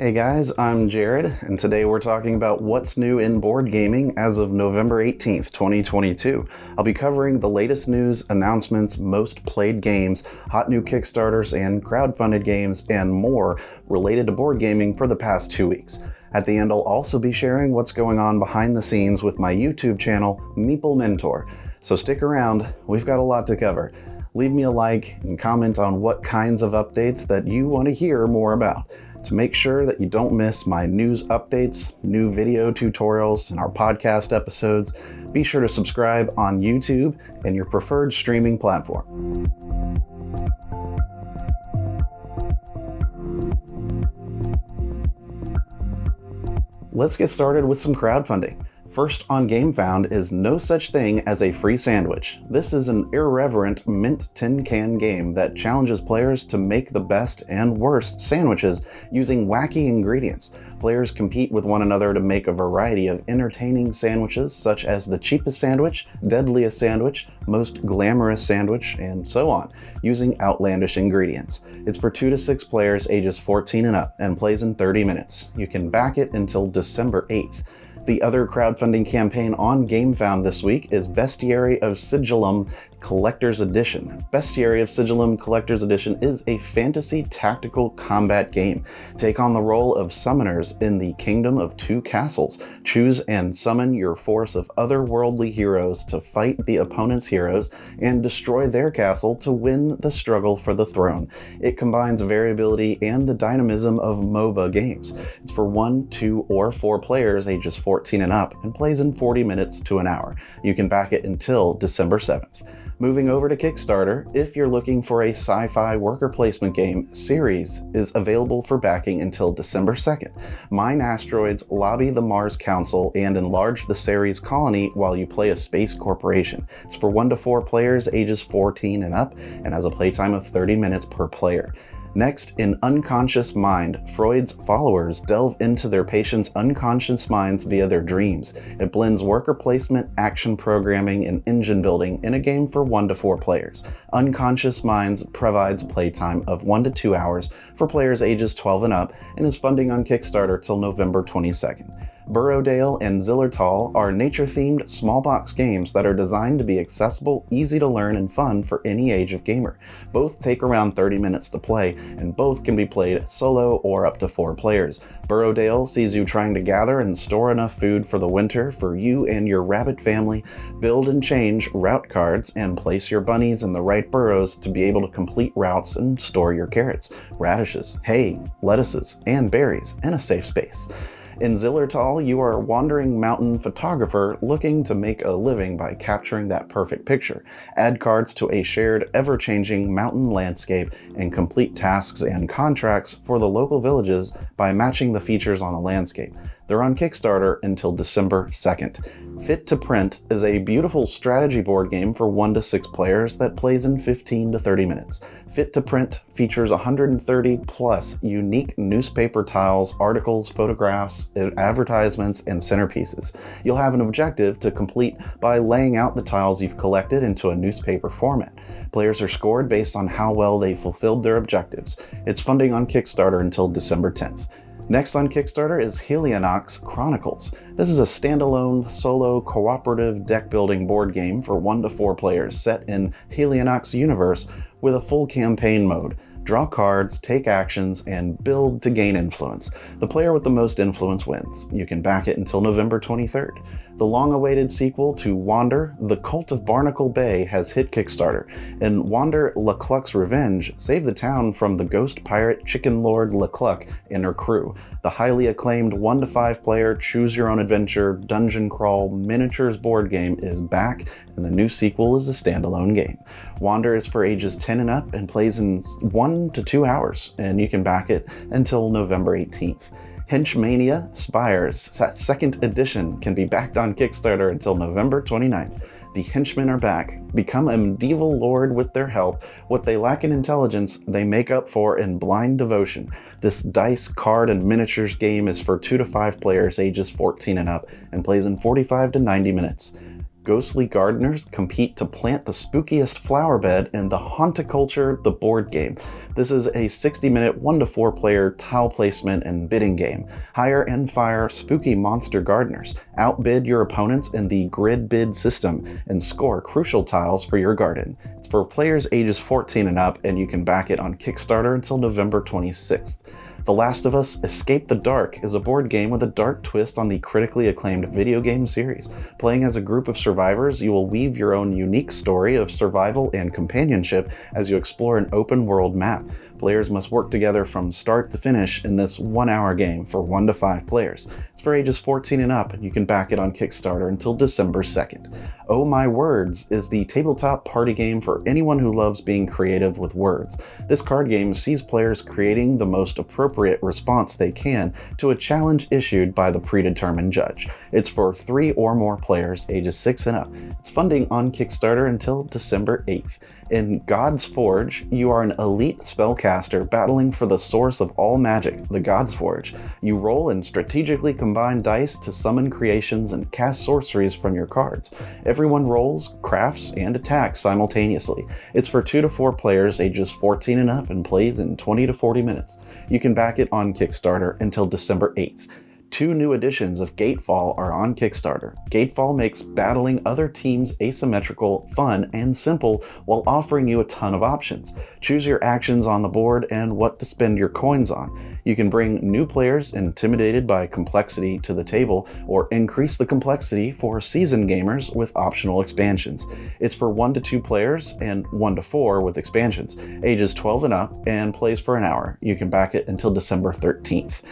Hey guys, I'm Jared, and today we're talking about what's new in board gaming as of November 18th, 2022. I'll be covering the latest news, announcements, most played games, hot new Kickstarters, and crowdfunded games, and more related to board gaming for the past 2 weeks. At the end, I'll also be sharing what's going on behind the scenes with my YouTube channel, Meeple Mentor. So stick around, we've got a lot to cover. Leave me a like and comment on what kinds of updates that you want to hear more about. To make sure that you don't miss my news updates, new video tutorials, and our podcast episodes, be sure to subscribe on YouTube and your preferred streaming platform. Let's get started with some crowdfunding. First on GameFound is No Such Thing as a Free Sandwich. This is an irreverent mint tin can game that challenges players to make the best and worst sandwiches using wacky ingredients. Players compete with one another to make a variety of entertaining sandwiches, such as the cheapest sandwich, deadliest sandwich, most glamorous sandwich, and so on, using outlandish ingredients. It's for 2 to 6 players ages 14 and up and plays in 30 minutes. You can back it until December 8th. The other crowdfunding campaign on GameFound this week is Bestiary of Sigillum Collector's Edition. Bestiary of Sigillum Collector's Edition is a fantasy tactical combat game. Take on the role of summoners in the Kingdom of Two Castles. Choose and summon your force of otherworldly heroes to fight the opponent's heroes and destroy their castle to win the struggle for the throne. It combines variability and the dynamism of MOBA games. It's for 1, 2, or 4 players ages 14 and up and plays in 40 minutes to an hour. You can back it until December 7th. Moving over to Kickstarter, if you're looking for a sci-fi worker placement game, Ceres is available for backing until December 2nd. Mine asteroids, lobby the Mars Council, and enlarge the Ceres colony while you play a space corporation. It's for 1 to 4 players ages 14 and up and has a playtime of 30 minutes per player. Next, in Unconscious Mind, Freud's followers delve into their patients' unconscious minds via their dreams. It blends worker placement, action programming, and engine building in a game for 1 to 4 players. Unconscious Minds provides playtime of 1 to 2 hours for players ages 12 and up and is funding on Kickstarter till November 22nd. Burrowdale and Zillertal are nature-themed small box games that are designed to be accessible, easy to learn, and fun for any age of gamer. Both take around 30 minutes to play, and both can be played solo or up to 4 players. Burrowdale sees you trying to gather and store enough food for the winter for you and your rabbit family, build and change route cards, and place your bunnies in the right burrows to be able to complete routes and store your carrots, radishes, hay, lettuces, and berries in a safe space. In Zillertal, you are a wandering mountain photographer looking to make a living by capturing that perfect picture. Add cards to a shared, ever-changing mountain landscape and complete tasks and contracts for the local villages by matching the features on the landscape. They're on Kickstarter until December 2nd. Fit to Print is a beautiful strategy board game for 1 to 6 players that plays in 15 to 30 minutes. Fit to Print features 130 plus unique newspaper tiles, articles, photographs, advertisements, and centerpieces. You'll have an objective to complete by laying out the tiles you've collected into a newspaper format. Players are scored based on how well they fulfilled their objectives. It's funding on Kickstarter until December 10th. Next on Kickstarter is Helionox Chronicles. This is a standalone, solo, cooperative deck-building board game for 1 to 4 players set in Helionox universe with a full campaign mode. Draw cards, take actions, and build to gain influence. The player with the most influence wins. You can back it until November 23rd. The long-awaited sequel to Wander, The Cult of Barnacle Bay has hit Kickstarter. In Wander Lecluck's Revenge, save the town from the ghost pirate chicken lord Lecluck and her crew. The highly acclaimed 1 to 5 player choose-your-own-adventure dungeon crawl miniatures board game is back, and the new sequel is a standalone game. Wander is for ages 10 and up and plays in 1 to 2 hours, and you can back it until November 18th. Henchmania Spires, that 2nd edition, can be backed on Kickstarter until November 29th. The henchmen are back. Become a medieval lord with their help. What they lack in intelligence, they make up for in blind devotion. This dice, card, and miniatures game is for 2 to 5 players ages 14 and up and plays in 45 to 90 minutes. Ghostly gardeners compete to plant the spookiest flower bed in the Haunticulture the board game. This is a 60-minute 1 to 4 player tile placement and bidding game. Hire and fire spooky monster gardeners, outbid your opponents in the grid bid system, and score crucial tiles for your garden. It's for players ages 14 and up, and you can back it on Kickstarter until November 26th. The Last of Us Escape the Dark is a board game with a dark twist on the critically acclaimed video game series. Playing as a group of survivors, you will weave your own unique story of survival and companionship as you explore an open-world map. Players must work together from start to finish in this 1-hour game for 1 to 5 players. It's for ages 14 and up, and you can back it on Kickstarter until December 2nd. Oh My Words is the tabletop party game for anyone who loves being creative with words. This card game sees players creating the most appropriate response they can to a challenge issued by the predetermined judge. It's for 3 or more players ages 6 and up. It's funding on Kickstarter until December 8th. In God's Forge, you are an elite spellcaster battling for the source of all magic, the God's Forge. You roll and strategically combine dice to summon creations and cast sorceries from your cards. Everyone rolls, crafts, and attacks simultaneously. It's for 2 to 4 players ages 14 and up and plays in 20 to 40 minutes. You can back it on Kickstarter until December 8th. 2 new editions of Gatefall are on Kickstarter. Gatefall makes battling other teams asymmetrical, fun, and simple while offering you a ton of options. Choose your actions on the board and what to spend your coins on. You can bring new players intimidated by complexity to the table, or increase the complexity for seasoned gamers with optional expansions. It's for 1 to 2 players and 1 to 4 with expansions, ages 12 and up, and plays for an hour. You can back it until December 13th.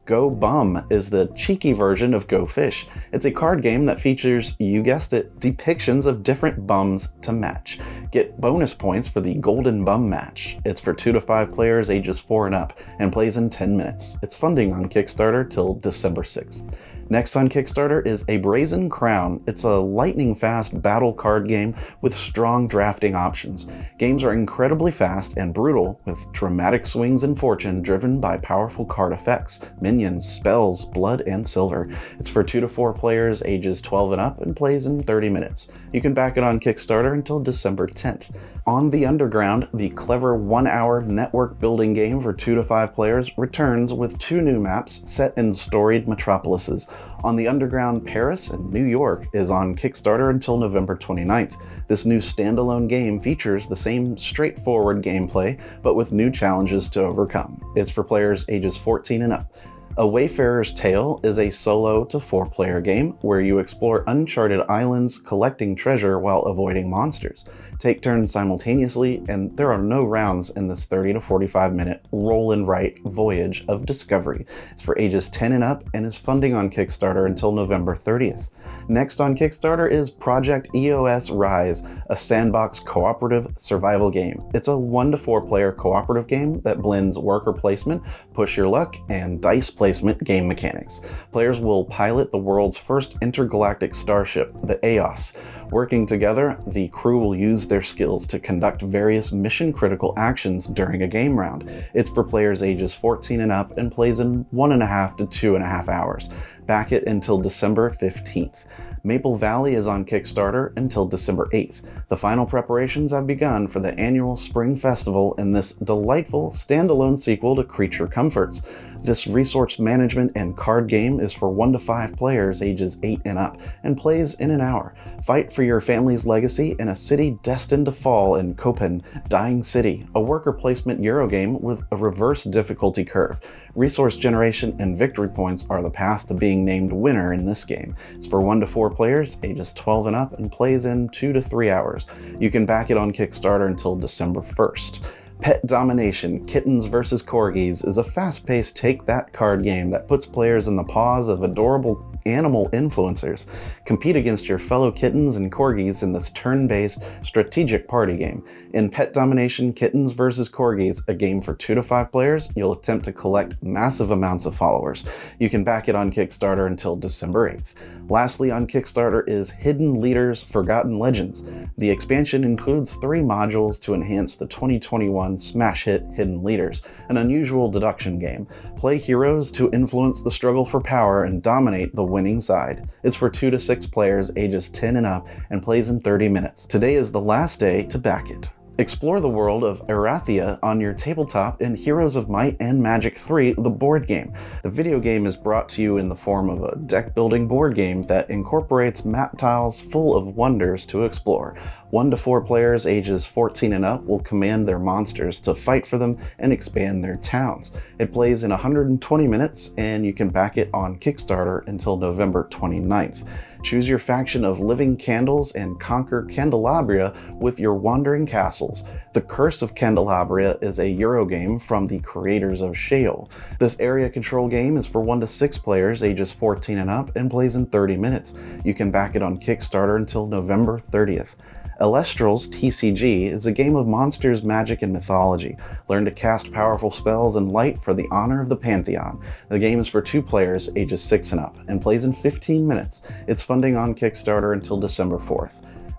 Go Bum is the cheeky version of Go Fish. It's a card game that features, you guessed it, depictions of different bums to match. Get bonus points for the Golden Bum Match. It's for 2 to 5 players ages 4 and up, and plays in 10 minutes. It's funding on Kickstarter till December 6th. Next on Kickstarter is A Brazen Crown. It's a lightning-fast battle card game with strong drafting options. Games are incredibly fast and brutal, with dramatic swings in fortune driven by powerful card effects, minions, spells, blood, and silver. It's for 2 to 4 players ages 12 and up and plays in 30 minutes. You can back it on Kickstarter until December 10th. On the Underground, the clever 1-hour network building game for 2 to 5 players returns with 2 new maps set in storied metropolises. On the Underground, Paris and New York is on Kickstarter until November 29th. This new standalone game features the same straightforward gameplay, but with new challenges to overcome. It's for players ages 14 and up. A Wayfarer's Tale is a solo to 4-player game where you explore uncharted islands collecting treasure while avoiding monsters. Take turns simultaneously, and there are no rounds in this 30 to 45 minute roll and write voyage of discovery. It's for ages 10 and up and is funding on Kickstarter until November 30th. Next on Kickstarter is Project EOS Rise, a sandbox cooperative survival game. It's a 1 to 4 player cooperative game that blends worker placement, push your luck, and dice placement game mechanics. Players will pilot the world's first intergalactic starship, the EOS. Working together, the crew will use their skills to conduct various mission-critical actions during a game round. It's for players ages 14 and up and plays in 1.5 to 2.5 hours. Back it until December 15th. Maple Valley is on Kickstarter until December 8th. The final preparations have begun for the annual Spring Festival in this delightful standalone sequel to Creature Comforts. This resource management and card game is for 1 to 5 players ages 8 and up and plays in an hour. Fight for your family's legacy in a city destined to fall in Copen, Dying City, a worker placement Eurogame with a reverse difficulty curve. Resource generation and victory points are the path to being named winner in this game. It's for 1 to 4 players ages 12 and up and plays in 2 to 3 hours. You can back it on Kickstarter until December 1st. Pet Domination Kittens vs. Corgis is a fast-paced take-that card game that puts players in the paws of adorable animal influencers. Compete against your fellow kittens and corgis in this turn-based strategic party game. In Pet Domination Kittens vs. Corgis, a game for 2 to 5 players, you'll attempt to collect massive amounts of followers. You can back it on Kickstarter until December 8th. Lastly on Kickstarter is Hidden Leaders Forgotten Legends. The expansion includes 3 modules to enhance the 2021 smash hit Hidden Leaders, an unusual deduction game. Play heroes to influence the struggle for power and dominate the winning side. It's for 2 to 6 players ages 10 and up and plays in 30 minutes. Today is the last day to back it. Explore the world of Erathia on your tabletop in Heroes of Might and Magic 3, the board game. The video game is brought to you in the form of a deck-building board game that incorporates map tiles full of wonders to explore. 1 to 4 players ages 14 and up will command their monsters to fight for them and expand their towns. It plays in 120 minutes, and you can back it on Kickstarter until November 29th. Choose your faction of living candles and conquer Candelabria with your wandering castles. The Curse of Candelabria is a Eurogame from the creators of Sheol. This area control game is for 1 to 6 players ages 14 and up and plays in 30 minutes. You can back it on Kickstarter until November 30th. Elestral's TCG is a game of monsters, magic, and mythology. Learn to cast powerful spells and light for the honor of the Pantheon. The game is for 2 players ages 6 and up and plays in 15 minutes. It's funding on Kickstarter until December 4th.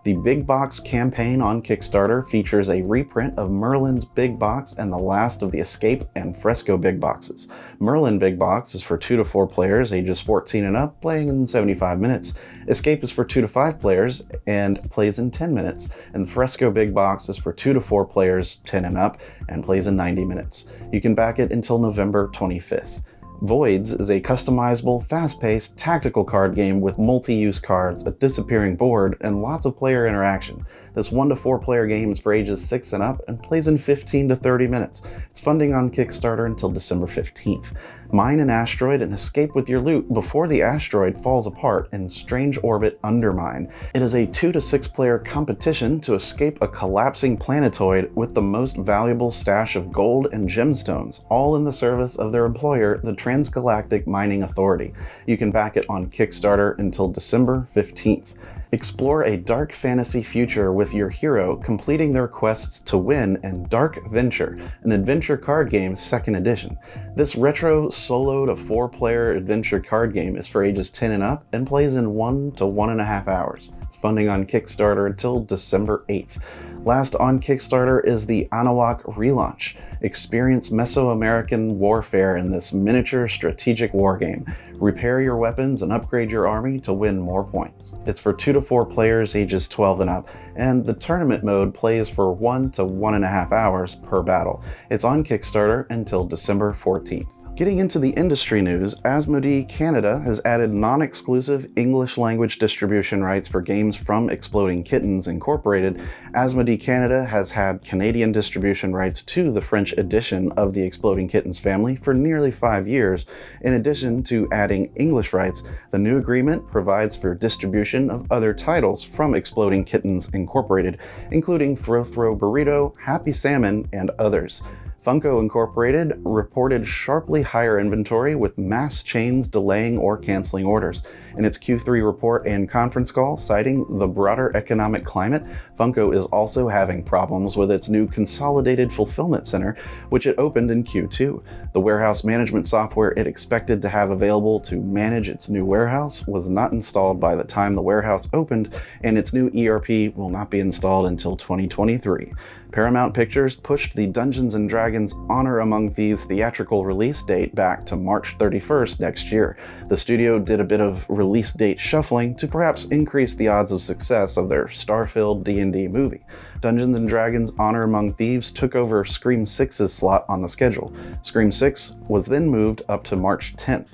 The Big Box campaign on Kickstarter features a reprint of Merlin's Big Box and the last of the Escape and Fresco Big Boxes. Merlin Big Box is for 2 to 4 players ages 14 and up, playing in 75 minutes. Escape is for 2 to 5 players and plays in 10 minutes. And Fresco Big Box is for 2 to 4 players 10 and up and plays in 90 minutes. You can back it until November 25th. Voids is a customizable, fast-paced, tactical card game with multi-use cards, a disappearing board, and lots of player interaction. This 1 to 4 player game is for ages 6 and up and plays in 15 to 30 minutes. It's funding on Kickstarter until December 15th. Mine an asteroid and escape with your loot before the asteroid falls apart in strange orbit Undermine. It is a 2 to 6 player competition to escape a collapsing planetoid with the most valuable stash of gold and gemstones, all in the service of their employer, the Transgalactic Mining Authority. You can back it on Kickstarter until December 15th. Explore a dark fantasy future with your hero completing their quests to win in Dark Venture, an adventure card game 2nd edition. This retro solo to 4 player adventure card game is for ages 10 and up and plays in 1 to 1.5 hours. It's funding on Kickstarter until December 8th. Last on Kickstarter is the Anahuac relaunch. Experience Mesoamerican warfare in this miniature strategic war game. Repair your weapons and upgrade your army to win more points. It's for 2 to 4 players ages 12 and up, and the tournament mode plays for 1 to 1.5 hours per battle. It's on Kickstarter until December 14th. Getting into the industry news, Asmodee Canada has added non-exclusive English language distribution rights for games from Exploding Kittens Incorporated. Asmodee Canada has had Canadian distribution rights to the French edition of the Exploding Kittens family for nearly 5 years. In addition to adding English rights, the new agreement provides for distribution of other titles from Exploding Kittens Incorporated, including Throw Throw Burrito, Happy Salmon, and others. Funko Incorporated reported sharply higher inventory with mass chains delaying or canceling orders. In its Q3 report and conference call citing the broader economic climate, Funko is also having problems with its new consolidated fulfillment center, which it opened in Q2. The warehouse management software it expected to have available to manage its new warehouse was not installed by the time the warehouse opened, and its new ERP will not be installed until 2023. Paramount Pictures pushed the Dungeons & Dragons Honor Among Thieves theatrical release date back to March 31st next year. The studio did a bit of release date shuffling to perhaps increase the odds of success of their star-filled D&D movie. Dungeons & Dragons Honor Among Thieves took over Scream 6's slot on the schedule. Scream 6 was then moved up to March 10th.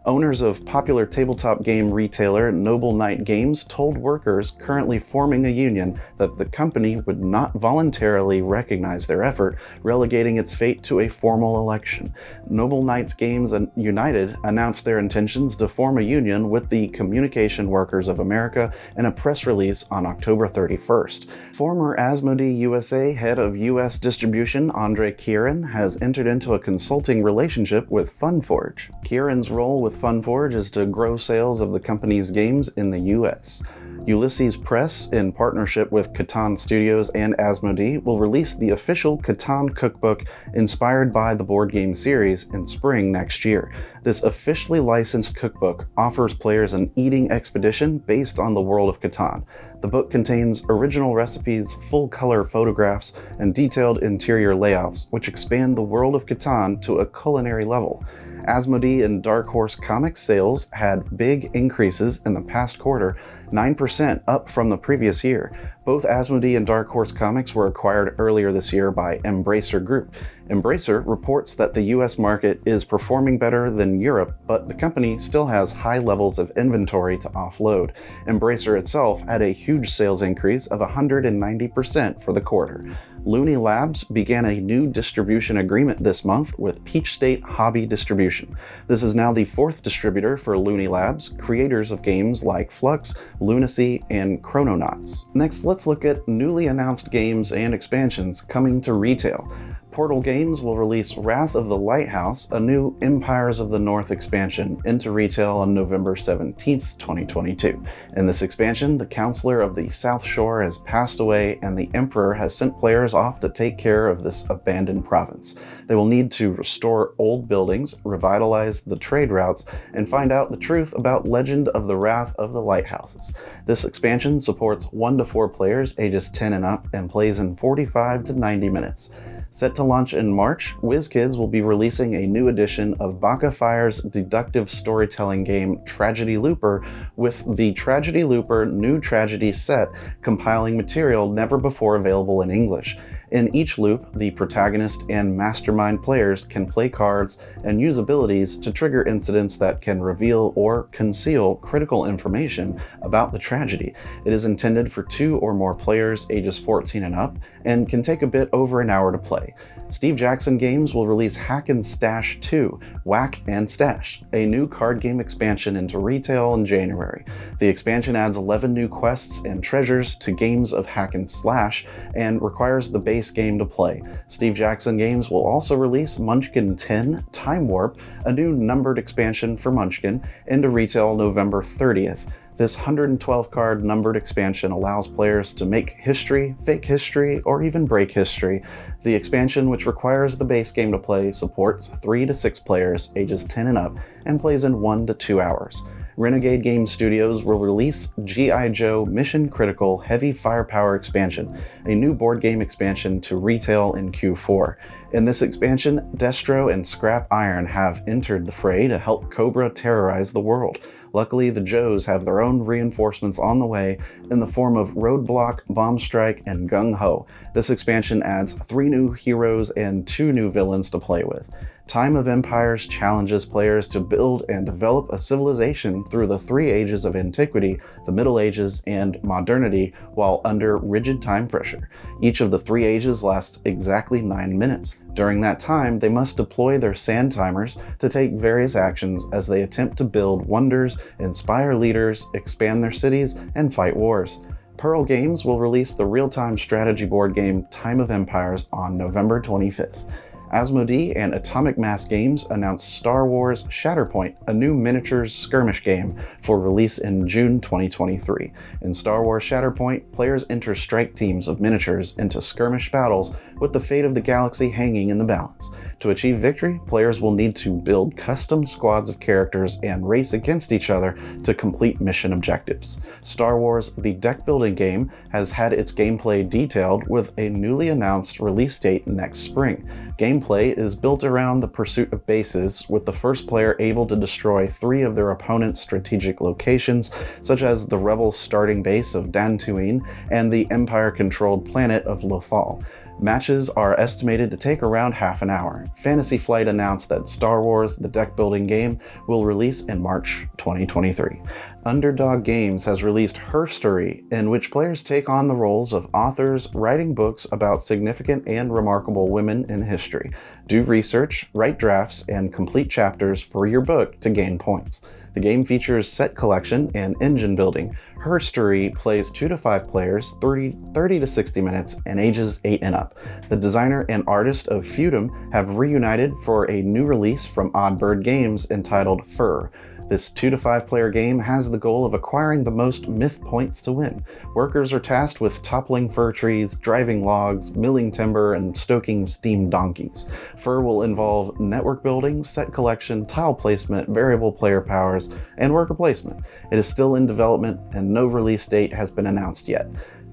Owners of popular tabletop game retailer Noble Knight Games told workers currently forming a union that the company would not voluntarily recognize their effort, relegating its fate to a formal election. Noble Knights Games United announced their intentions to form a union with the Communication Workers of America in a press release on October 31st. Former Asmodee USA head of U.S. distribution Andre Kieran has entered into a consulting relationship with Funforge. Kieran's role with Funforge is to grow sales of the company's games in the U.S. Ulysses Press, in partnership with Catan Studios and Asmodee, will release the official Catan cookbook inspired by the board game series in spring next year. This officially licensed cookbook offers players an eating expedition based on the world of Catan. The book contains original recipes, full-color photographs, and detailed interior layouts, which expand the world of Catan to a culinary level. Asmodee and Dark Horse Comics sales had big increases in the past quarter, 9% up from the previous year. Both Asmodee and Dark Horse Comics were acquired earlier this year by Embracer Group. Embracer reports that the US market is performing better than Europe, but the company still has high levels of inventory to offload. Embracer itself had a huge sales increase of 190% for the quarter. Looney Labs began a new distribution agreement this month with Peach State Hobby Distribution. This is now the fourth distributor for Looney Labs, creators of games like Flux, Lunacy, and Chrononauts. Next, let's look at newly announced games and expansions coming to retail. Portal Games will release Wrath of the Lighthouse, a new Empires of the North expansion, into retail on November 17, 2022. In this expansion, the Counselor of the South Shore has passed away and the Emperor has sent players off to take care of this abandoned province. They will need to restore old buildings, revitalize the trade routes, and find out the truth about Legend of the Wrath of the Lighthouses. This expansion supports 1 to 4 players ages 10 and up and plays in 45 to 90 minutes. Set to launch in March, WizKids will be releasing a new edition of Baka Fire's deductive storytelling game Tragedy Looper with the Tragedy Looper New Tragedy set, compiling material never before available in English. In each loop, the protagonist and mastermind players can play cards and use abilities to trigger incidents that can reveal or conceal critical information about the tragedy. It is intended for 2 or more players ages 14 and up and can take a bit over an hour to play. Steve Jackson Games will release Hack and Stash 2, Whack and Stash, a new card game expansion into retail in January. The expansion adds 11 new quests and treasures to games of hack and slash and requires the base game to play. Steve Jackson Games will also release Munchkin 10 Time Warp, a new numbered expansion for Munchkin, into retail November 30th. This 112-card numbered expansion allows players to make history, fake history, or even break history. The expansion, which requires the base game to play, supports 3 to 6 players ages 10 and up and plays in 1 to 2 hours. Renegade Game Studios will release G.I. Joe Mission Critical Heavy Firepower Expansion, a new board game expansion to retail in Q4. In this expansion, Destro and Scrap Iron have entered the fray to help Cobra terrorize the world. Luckily, the Joes have their own reinforcements on the way in the form of Roadblock, Bomb Strike, and Gung Ho. This expansion adds 3 new heroes and 2 new villains to play with. Time of Empires challenges players to build and develop a civilization through the 3 ages of antiquity, the Middle Ages, and modernity while under rigid time pressure. Each of the 3 ages lasts exactly 9 minutes. During that time, they must deploy their sand timers to take various actions as they attempt to build wonders, inspire leaders, expand their cities, and fight wars. Pearl Games will release the real-time strategy board game Time of Empires on November 25th. Asmodee and Atomic Mass Games announced Star Wars Shatterpoint, a new miniatures skirmish game for release in June 2023. In Star Wars Shatterpoint, players enter strike teams of miniatures into skirmish battles with the fate of the galaxy hanging in the balance. To achieve victory, players will need to build custom squads of characters and race against each other to complete mission objectives. Star Wars The Deck Building Game has had its gameplay detailed with a newly announced release date next spring. Gameplay is built around the pursuit of bases, with the first player able to destroy 3 of their opponent's strategic locations, such as the Rebels' starting base of Dantooine and the Empire-controlled planet of Lothal. Matches are estimated to take around half an hour. Fantasy Flight announced that Star Wars The Deck Building Game will release in March 2023. Underdog Games has released Herstory, in which players take on the roles of authors writing books about significant and remarkable women in history. Do research, write drafts, and complete chapters for your book to gain points. The game features set collection and engine building. Herstory plays 2 to 5 players, 30 to 60 minutes, and ages 8 and up. The designer and artist of Feudum have reunited for a new release from Oddbird Games entitled Fur. This 2 to 5 player game has the goal of acquiring the most myth points to win. Workers are tasked with toppling fir trees, driving logs, milling timber, and stoking steam donkeys. Fur will involve network building, set collection, tile placement, variable player powers, and worker placement. It is still in development and no release date has been announced yet.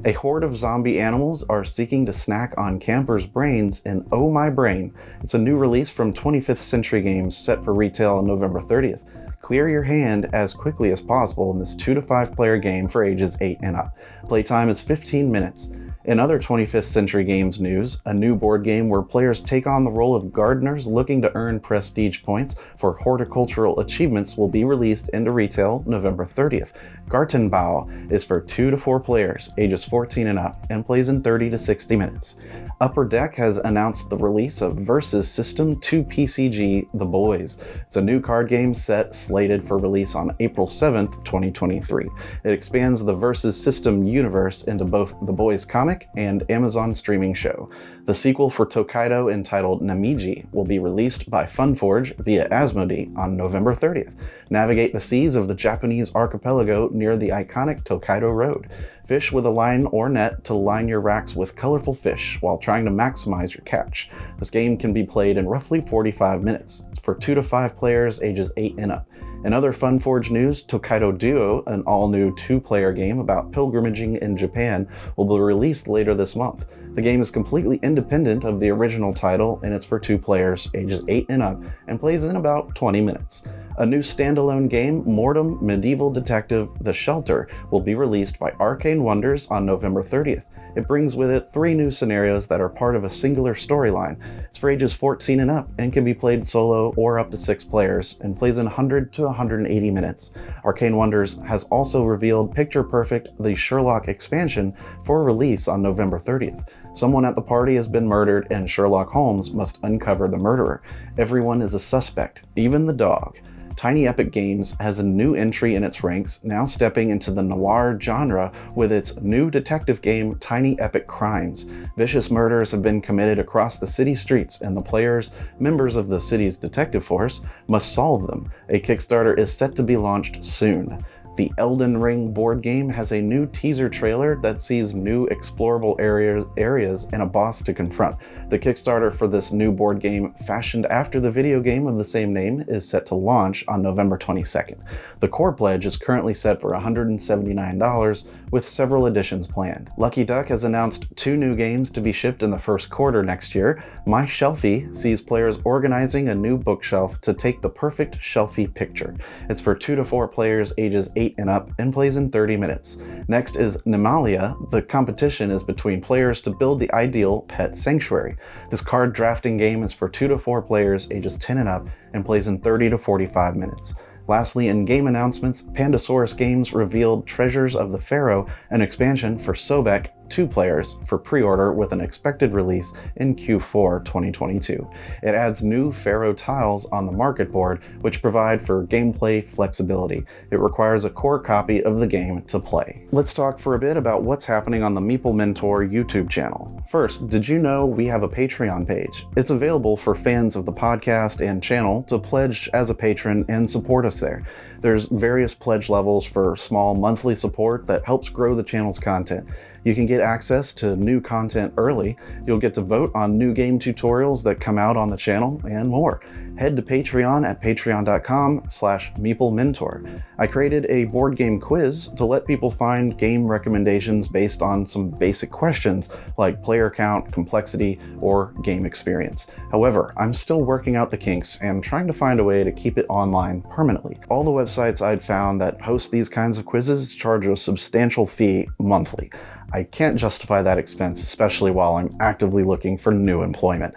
A horde of zombie animals are seeking to snack on campers' brains in Oh My Brain. It's a new release from 25th Century Games set for retail on November 30th. Clear your hand as quickly as possible in this 2 to 5 player game for ages 8 and up. Playtime is 15 minutes. In other 25th Century Games news, a new board game where players take on the role of gardeners looking to earn prestige points for horticultural achievements will be released into retail November 30th. Gartenbau is for 2 to 4 players, ages 14 and up, and plays in 30 to 60 minutes. Upper Deck has announced the release of Versus System 2 PCG The Boys. It's a new card game set slated for release on April 7th, 2023. It expands the Versus System universe into both The Boys comic and Amazon streaming show. The sequel for Tokaido entitled Namiji will be released by Funforge via Asmodee on November 30th. Navigate the seas of the Japanese archipelago near the iconic Tokaido Road. Fish with a line or net to line your racks with colorful fish while trying to maximize your catch. This game can be played in roughly 45 minutes. It's for 2 to 5 players ages 8 and up. In other Funforge news, Tokaido Duo, an all-new 2-player game about pilgrimaging in Japan, will be released later this month. The game is completely independent of the original title, and it's for 2 players, ages 8 and up, and plays in about 20 minutes. A new standalone game, Mortem Medieval Detective The Shelter, will be released by Arcane Wonders on November 30th. It brings with it 3 new scenarios that are part of a singular storyline. It's for ages 14 and up and can be played solo or up to 6 players and plays in 100 to 180 minutes. Arcane Wonders has also revealed Picture Perfect The Sherlock expansion for release on November 30th. Someone at the party has been murdered and Sherlock Holmes must uncover the murderer. Everyone is a suspect, even the dog. Tiny Epic Games has a new entry in its ranks, now stepping into the noir genre with its new detective game, Tiny Epic Crimes. Vicious murders have been committed across the city streets, and the players, members of the city's detective force, must solve them. A Kickstarter is set to be launched soon. The Elden Ring board game has a new teaser trailer that sees new explorable areas and a boss to confront. The Kickstarter for this new board game, fashioned after the video game of the same name, is set to launch on November 22nd. The core pledge is currently set for $179, with several editions planned. Lucky Duck has announced 2 new games to be shipped in the first quarter next year. My Shelfie sees players organizing a new bookshelf to take the perfect shelfie picture. It's for 2 to 4 players ages 8 and up and plays in 30 minutes. Next is Nemalia. The competition is between players to build the ideal pet sanctuary. This card drafting game is for 2 to 4 players ages 10 and up and plays in 30 to 45 minutes. Lastly, in game announcements, Pandasaurus Games revealed Treasures of the Pharaoh, an expansion for Sobek 2 players for pre-order with an expected release in Q4 2022. It adds new Pharaoh tiles on the market board, which provide for gameplay flexibility. It requires a core copy of the game to play. Let's talk for a bit about what's happening on the Meeple Mentor YouTube channel. First, did you know we have a Patreon page? It's available for fans of the podcast and channel to pledge as a patron and support us there. There's various pledge levels for small monthly support that helps grow the channel's content. You can get access to new content early, you'll get to vote on new game tutorials that come out on the channel, and more. Head to Patreon at patreon.com/MeepleMentor. I created a board game quiz to let people find game recommendations based on some basic questions like player count, complexity, or game experience. However, I'm still working out the kinks and trying to find a way to keep it online permanently. All the websites I'd found that host these kinds of quizzes charge a substantial fee monthly. I can't justify that expense, especially while I'm actively looking for new employment.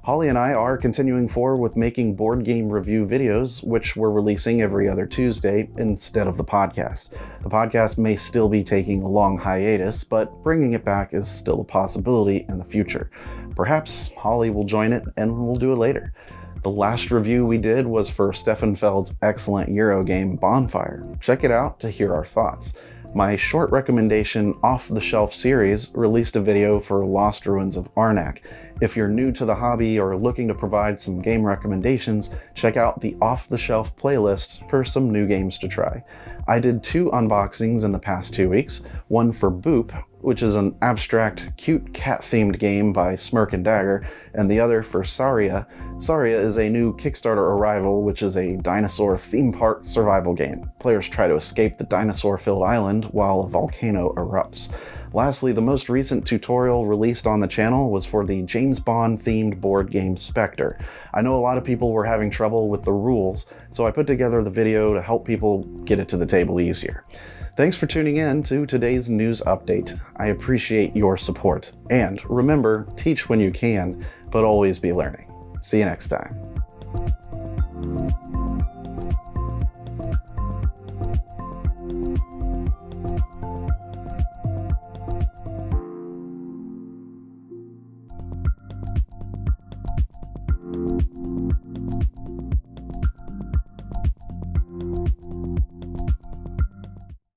Holly and I are continuing forward with making board game review videos, which we're releasing every other Tuesday instead of the podcast. The podcast may still be taking a long hiatus, but bringing it back is still a possibility in the future. Perhaps Holly will join it and we'll do it later. The last review we did was for Stefan Feld's excellent Euro game Bonfire. Check it out to hear our thoughts. My short recommendation Off the Shelf series released a video for Lost Ruins of Arnak. If you're new to the hobby or looking to provide some game recommendations, check out the Off the Shelf playlist for some new games to try. I did 2 unboxings in the past 2 weeks, one for Boop, which is an abstract, cute cat-themed game by Smirk and Dagger, and the other for Saria. Saria is a new Kickstarter arrival, which is a dinosaur theme park survival game. Players try to escape the dinosaur-filled island while a volcano erupts. Lastly, the most recent tutorial released on the channel was for the James Bond themed board game Spectre. I know a lot of people were having trouble with the rules, so I put together the video to help people get it to the table easier. Thanks for tuning in to today's news update. I appreciate your support. And remember, teach when you can, but always be learning. See you next time.